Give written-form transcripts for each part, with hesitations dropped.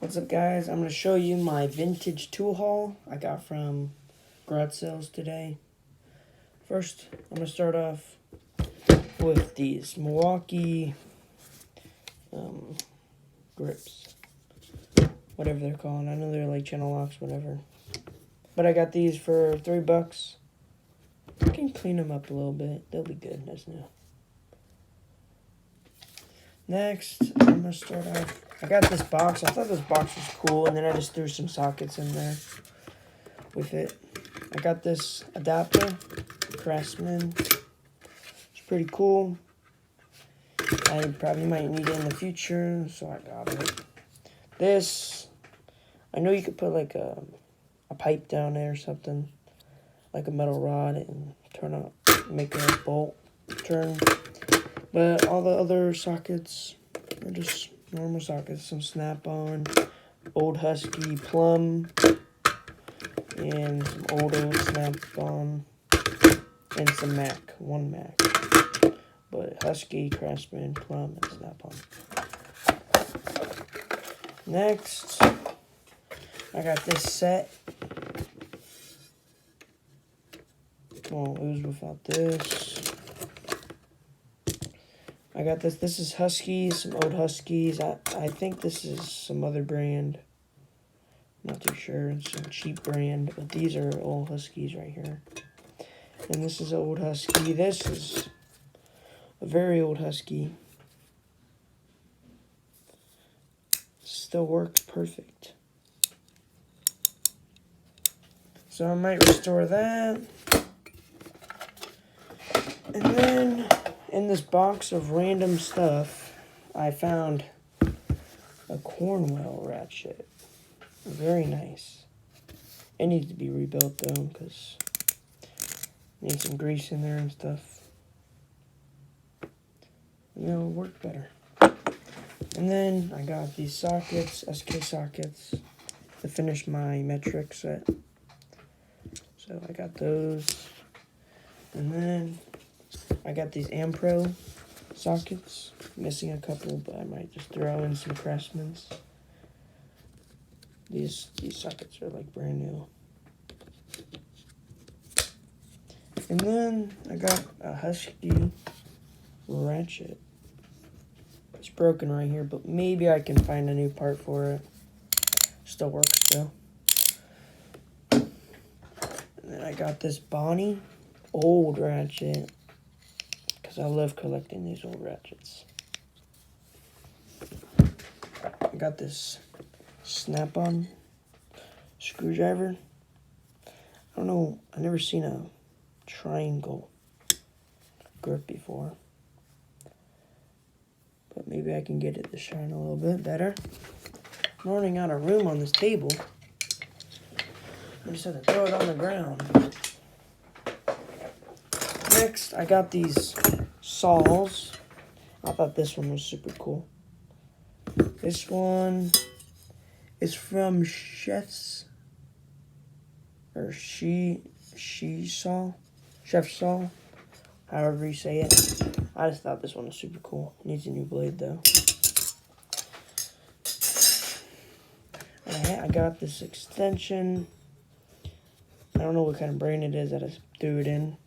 What's up, guys? I'm going to show you my vintage tool haul I got from garage sales today. First, I'm going to start off with these Milwaukee grips. Whatever they're called. I know they're like channel locks, whatever. But I got these for $3. I can clean them up a little bit. They'll be good. That's new. Next, I'm going to start off. I got this box. I thought this box was cool, and then I just threw some sockets in there with it. I got this adapter, Craftsman. It's pretty cool. I probably might need it in the future, so I got it. This, I know you could put like a pipe down there or something, like a metal rod, and turn up, make a bolt turn. But all the other sockets are just normal sockets. Some Snapon, old Husky Plum, and some old Snapon, and some Mac, one Mac. But Husky, Craftsman, Plum, and Snapon. Next, I got this set. Well, it was without this. I got this. This is Huskies, some old Huskies. I think this is some other brand. Not too sure. It's some cheap brand, but these are old Huskies right here. And this is an old Husky. This is a very old Husky. Still works perfect. So I might restore that. And then in this box of random stuff, I found a Cornwell ratchet. Very nice. It needs to be rebuilt though, because it needs some grease in there and stuff. And it'll work better. And then I got these sockets, SK sockets, to finish my metric set. So I got those. And then I got these Ampro sockets. Missing a couple, but I might just throw in some Craftsman's. These sockets are like brand new. And then I got a Husky ratchet. It's broken right here, but maybe I can find a new part for it. Still works though. And then I got this Bonnie old ratchet, because I love collecting these old ratchets. I got this Snap-on screwdriver. I don't know, I've never seen a triangle grip before. But maybe I can get it to shine a little bit better. I'm running out of room on this table. I just had to throw it on the ground. Next, I got these saws. I thought this one was super cool. This one is from Chef's Saw, however you say it. I just thought this one was super cool. Needs a new blade though. I got this extension. I don't know what kind of brand it is. I just threw it in.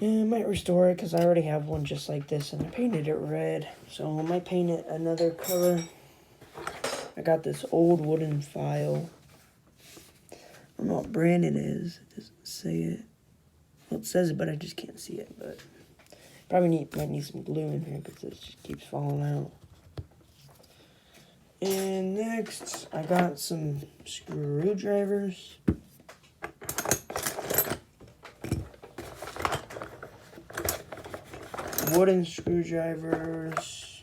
Yeah, I might restore it because I already have one just like this and I painted it red. So I might paint it another color. I got this old wooden file. I don't know what brand it is. It doesn't say it. Well, it says it, but I just can't see it. But probably might need some glue in here because it just keeps falling out. And next, I got some screwdrivers. Wooden screwdrivers.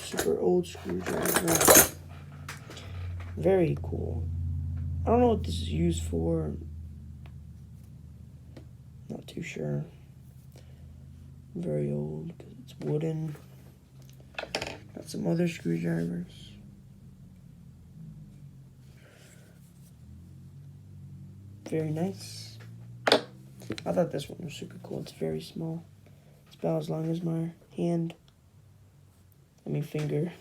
Super old screwdriver. Very cool. I don't know what this is used for. Not too sure. Very old because it's wooden. Got some other screwdrivers. Very nice. I thought this one was super cool. It's very small. It's about as long as my hand. I mean finger.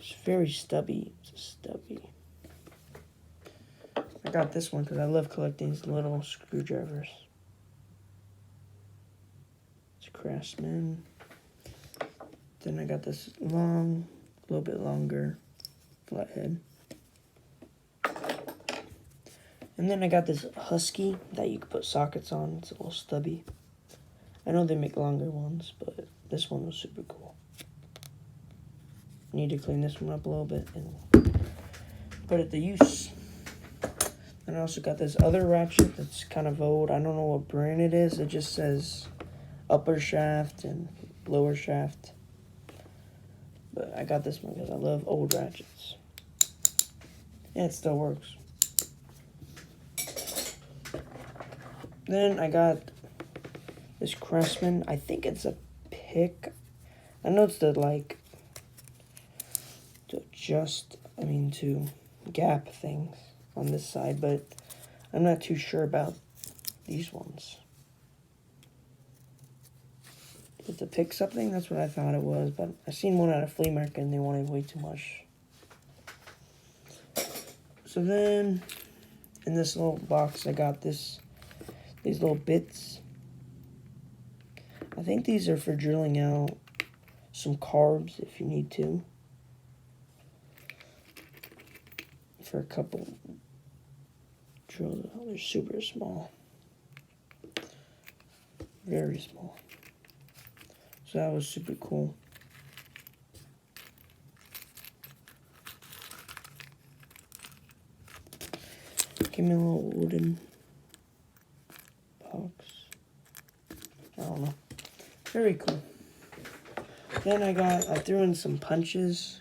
It's very stubby. It's stubby. I got this one because I love collecting these little screwdrivers. It's Craftsman. Then I got this long, a little bit longer flathead. And then I got this Husky that you could put sockets on. It's a little stubby. I know they make longer ones, but this one was super cool. Need to clean this one up a little bit and put it to use. And I also got this other ratchet that's kind of old. I don't know what brand it is. It just says upper shaft and lower shaft. But I got this one because I love old ratchets. And it still works. Then I got this Craftsman. I think it's a pick. I know it's the like to gap things on this side, but I'm not too sure about these ones. It's a pick something, that's what I thought it was, but I seen one at a flea market and they wanted way too much. So then in this little box I got these little bits. I think these are for drilling out some carbs if you need to. For a couple drills out. They're super small. Very small. So that was super cool. Give me a little wooden box. I don't know. Very cool. Then I threw in some punches.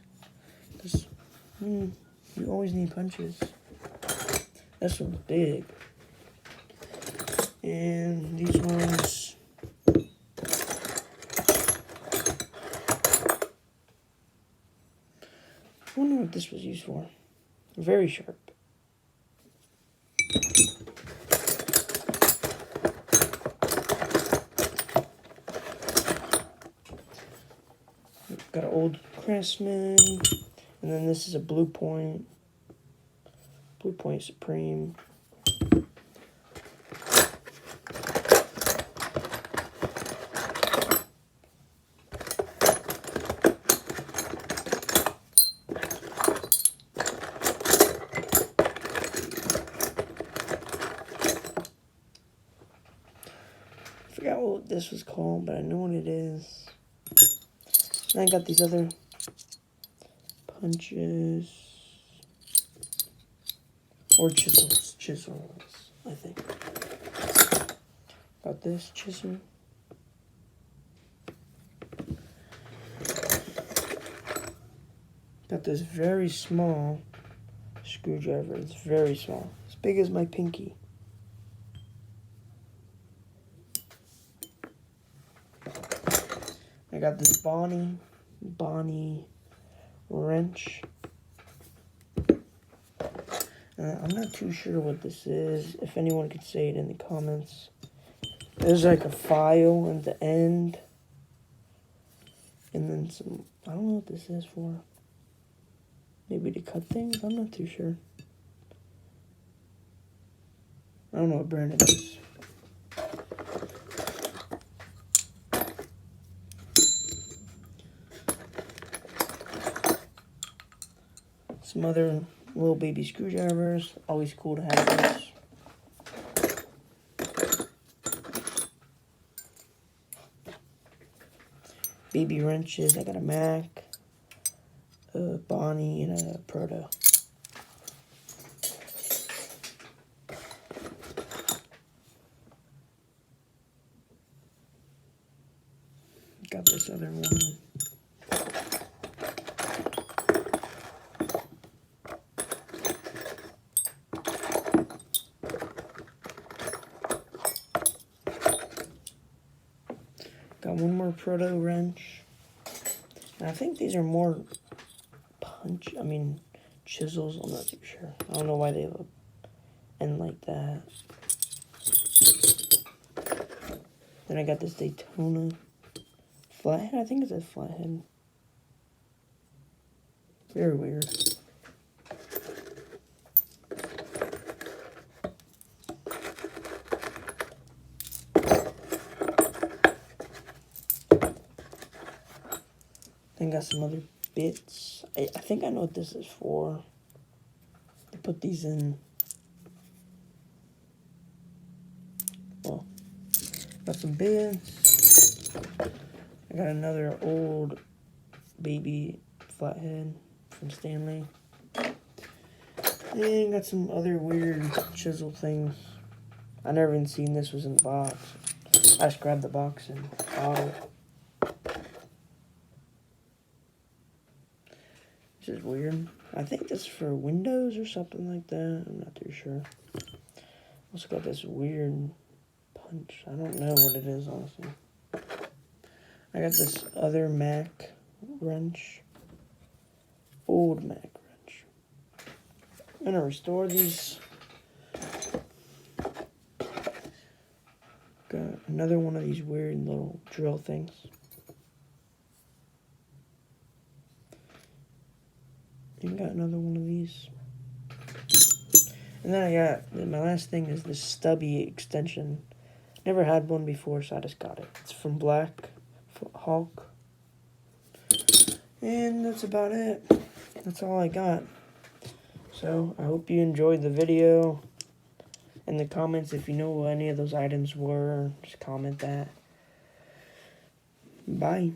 You always need punches. This one's big. And these ones, I wonder what this was used for. Very sharp. Got an old Craftsman. And then this is a Blue Point Supreme. I forgot what this was called, but I know what it is. And I got these other punches. Or chisels, I think. Got this chisel. Got this very small screwdriver. It's very small. As big as my pinky. I got this Bonnie wrench. I'm not too sure what this is. If anyone could say it in the comments. There's like a file at the end. And then some, I don't know what this is for. Maybe to cut things? I'm not too sure. I don't know what brand it is. Some other little baby screwdrivers. Always cool to have those. Baby wrenches. I got a Mac, a Bonnie, and a Proto. Got this other one. Got one more proto wrench. And I think these are more chisels. I'm not too sure. I don't know why they have a end like that. Then I got this Daytona flathead. I think it's a flathead. Very weird. Then got some other bits. I think I know what this is for. They put these in. Well, got some bits. I got another old baby flathead from Stanley. And got some other weird chisel things. I never even seen this was in the box. I just grabbed the box and bought it. This is weird. I think this is for Windows or something like that. I'm not too sure. Also got this weird punch. I don't know what it is, honestly. I got this other Mac wrench. Old Mac wrench. I'm gonna restore these. Got another one of these weird little drill things. And got another one of these. And then I got, my last thing is this stubby extension. Never had one before, so I just got it. It's from Black Hawk. And that's about it. That's all I got. So, I hope you enjoyed the video. In the comments, if you know what any of those items were, just comment that. Bye.